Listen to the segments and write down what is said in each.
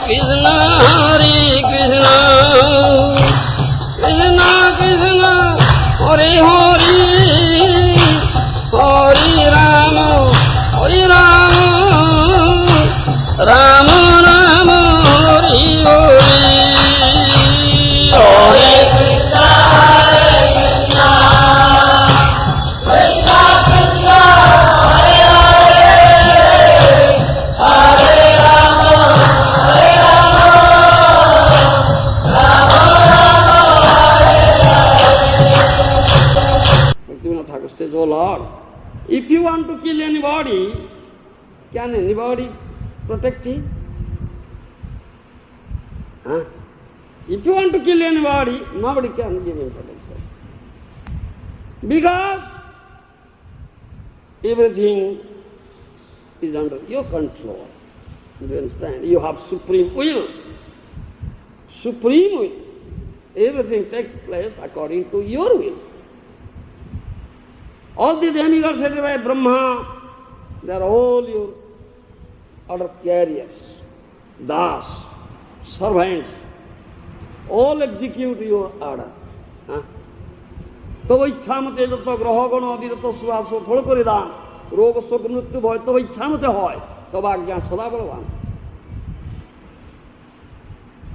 Krishna, Hare Krishna, Krishna Krishna, Hare Hare, Hare Rama, Hare Rama, Rama Rama, Hare Hare. Hare Krishna, Krishna Krishna, Hare Hare, Hare Rama, Hare Rama, Rama Rama, Hare Hare. Bhaktivinoda Thakur says, "Oh Lord, if you want to kill anybody, can anybody protect him? Huh? If you want to kill anybody, nobody can give him protection. Because everything is under your control. You understand? You have supreme will. Supreme will. Everything takes place according to your will. All the demigods headed by Brahma, they are all your order carriers, das, servants, all execute your order. तब इच्छा मते जब ग्रहगण अविरत सुवास फल करे दान रोग शोक मृत्यु भय तब इच्छा मते হয় तब आज्ञा सदा बलवान.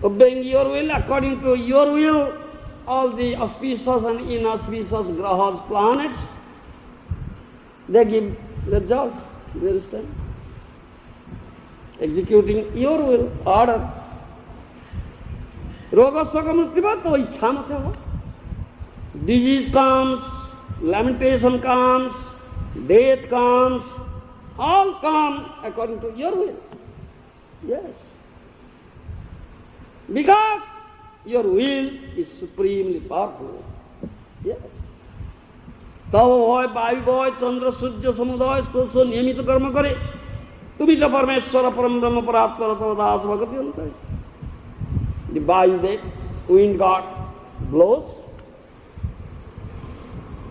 Obeying your will, according to your will, all the auspicious and inauspicious grahas, planets, they give result. You understand? Executing your will, order. Roga soga mrityu to ichha mate ho. Disease comes, lamentation comes, death comes, all come according to your will. Yes. Because your will is supremely powerful. Yes. तव भय वायु भय चंद्र सूर्य समुदय सोच नियमित कर्म करे तुम्हें तो परमेश्वर परम ब्रह्म परात्पर तो दास भगति अंतर. The Vayu, the wind god, blows,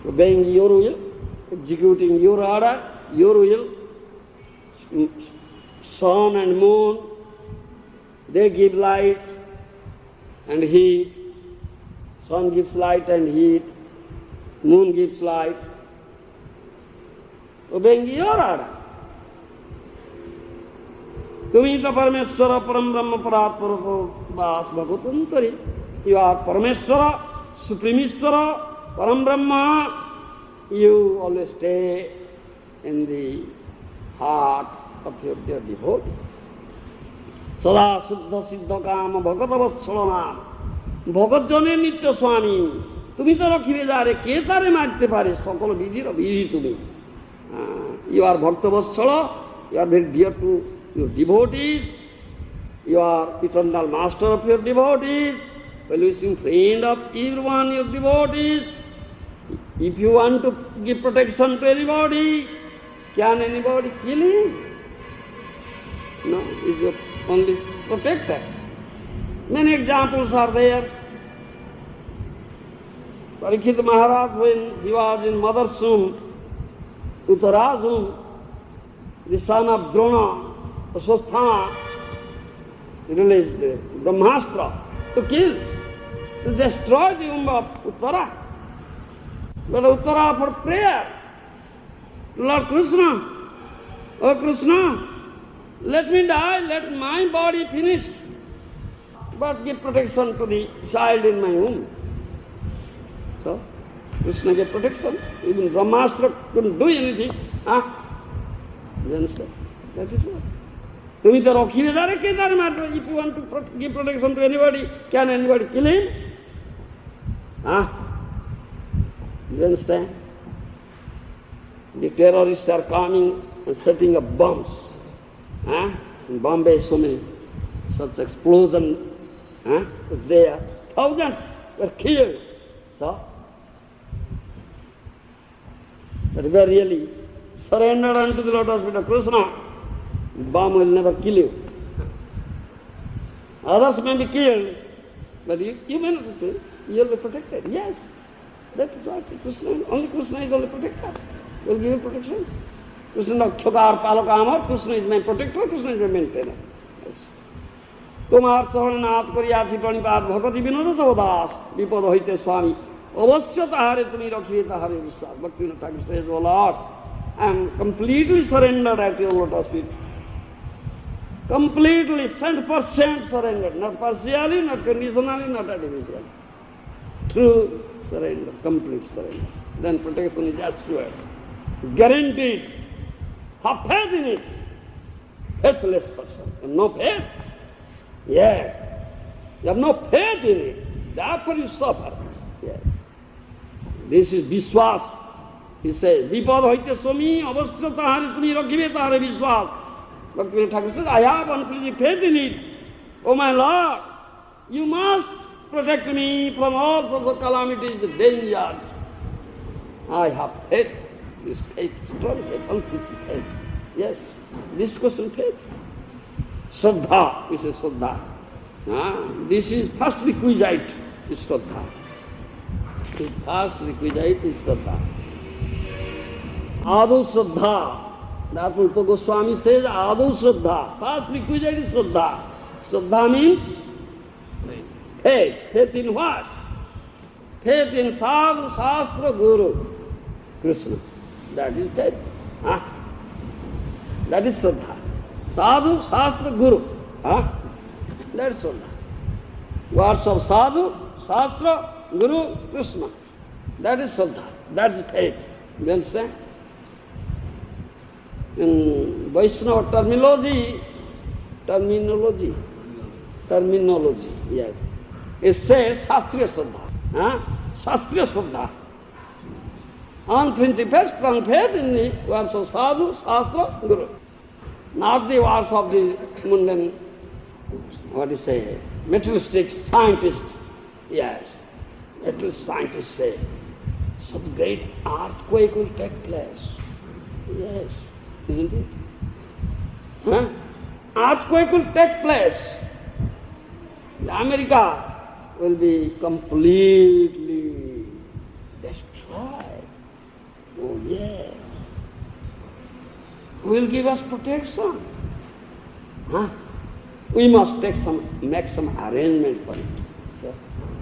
obeying your will, executing your order, your will. Sun and moon, they give light and heat. Sun gives light and heat. Moon gives light. Obeying your order. तुम्ही तो परमेश्वर परम ब्रह्म परात्पर को दास भगवतंतरी. You are Parameshwara, Supremeshwara, Param Brahma. You always stay in the heart of your dear devotee. Sada Suddha Siddha Kama Bhagatavassalana. Bhagat Jane Nitya Swami. তুমি তো রখিবে যারে কে তারে মারতে পারে সকল বিধির বিধি তুমি. You are Bhaktavatsala, you are very dear to your devotees, you are eternal master of your devotees, well-wishing friend of everyone your devotees. If you want to give protection to anybody, can anybody kill him? No, he is your only protector. Many examples are there. Parikshit Maharaj, when he was in mother's womb, Uttara's womb, the son of Drona, Aswasthama, released Brahmastra to kill, to destroy the womb of Uttara. But Uttara for prayer, Lord Krishna, oh Krishna, let me die, let my body finish, but give protection to the child in my womb. So, Krishna gave protection. Even Brahmastra couldn't do anything. You understand? That is what. If you want to give protection to anybody, can anybody kill him? You understand? The terrorists are coming and setting up bombs. In Bombay, so many such explosions there. Thousands were killed. So, but if you really surrendered unto the lotus feet of Krishna, the bomb will never kill you. Others may be killed, but you may not be killed. You will be protected. Yes, that is what Krishna, only Krishna is only protector. He will give you protection. Krishna is Khyokar Palaka Amar, Krishna is my protector, Krishna is my maintainer. Yes. তোমার চরণে নাথ করিয়াছি প্রণিপাত ভগতি বিনোদ তব দাস বিপদ হইতে স্বামী অবশ্য তাহারে তুমি রখিবে তাহারে বিশ্বাস Bhaktivinoda Thakur says, O Lord, I am completely surrendered at your lotus feet. Completely 100% surrendered, not partially, not conditionally, not artificially. True surrender, complete surrender. Then protection is assured, guaranteed. Have faith in it. Faithless person, you have no faith. Yes, you have no faith in it. Therefore you suffer. Yes. This is Vishwas. He says, Vipad hoite somi avasya tahare tumi rakhibe tahare Vishwas. Bhaktivinoda Thakur says, I have unflinching faith in it. Oh my Lord, you must protect me from all sorts of calamities, dangers. I have faith. This faith, strong faith, unflinching faith. Yes, this question faith. Shraddha, this is Shraddha. This is first requisite, is Shraddha. First requisite is Shraddha. Adu Shraddha. That's what Goswami says, Adu Shraddha. First requisite is Shraddha. Shraddha means faith. Faith in what? Faith in Sadhu, Shastra, Guru, Krishna. That is faith. That is Shraddha. Sadhu, Shastra, Guru. That is Shraddha. Words of Sadhu, Shastra, Guru, Krishna. That is Shraddha. That is faith. You understand? In Vaishnava terminology, yes. It says Shastriya Shraddha. Shastriya Shraddha. Unflinching faith, strong faith in the words of Sadhu, Shastra, Guru. Not the words of the mundane, materialistic scientist. Yes, materialistic scientists say, such great earthquake will take place. Yes, isn't it? Earthquake will take place. America will be completely destroyed. Oh yes. Will give us protection. We must make some arrangement for it. So,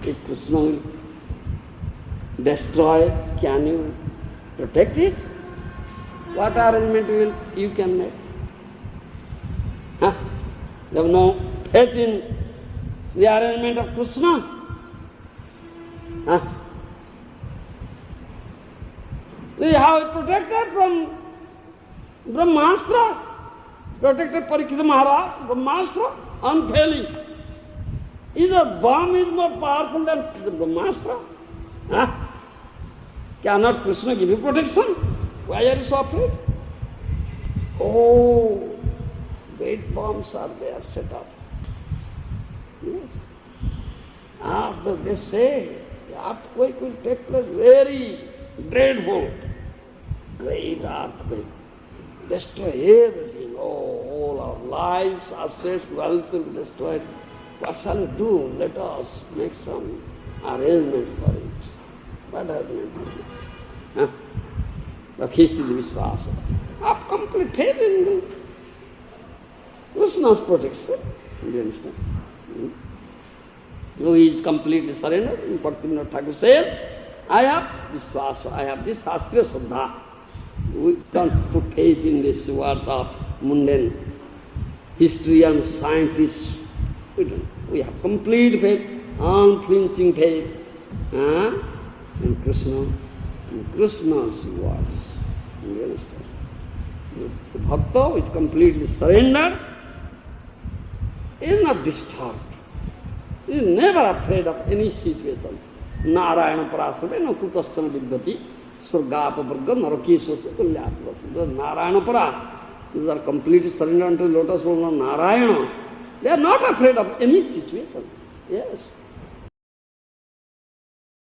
if Krishna will destroy, can you protect it? What arrangement you can make? You have no faith in the arrangement of Krishna? We have protected from Brahmastra, protected Parikshita Maharaj, Brahmastra, unfailing. Is a bomb is more powerful than the Brahmastra? Cannot Krishna give you protection? Why are you so afraid? Oh, great bombs are there set up. Yes. After they say, the earthquake will take place, very dreadful. Great earthquake. Destroy everything. Oh, all our lives, assets, wealth will be destroyed. What shall we do? Let us make some arrangement for it. What arrangement? Bhakti Vishwasa. Have complete faith in Krishna's protection. Do you understand? Who is completely surrendered? Bhaktivinoda Thakur says, I have Vishwasa, I have this Shastriya Shraddha. We don't put faith in these words of mundane historians, scientists. We don't. We have complete faith, unflinching faith in Krishna, in Krishna's words. You understand? The bhakta is completely surrendered, is not disturbed, is never afraid of any situation. Narayana Parasrave, no Kutasthana Vidbhati. Surgapa Varga, Narakesha, Tulyatva. The Narayana Para, these are completely surrendered unto the lotus of Narayana. They are not afraid of any situation. Yes.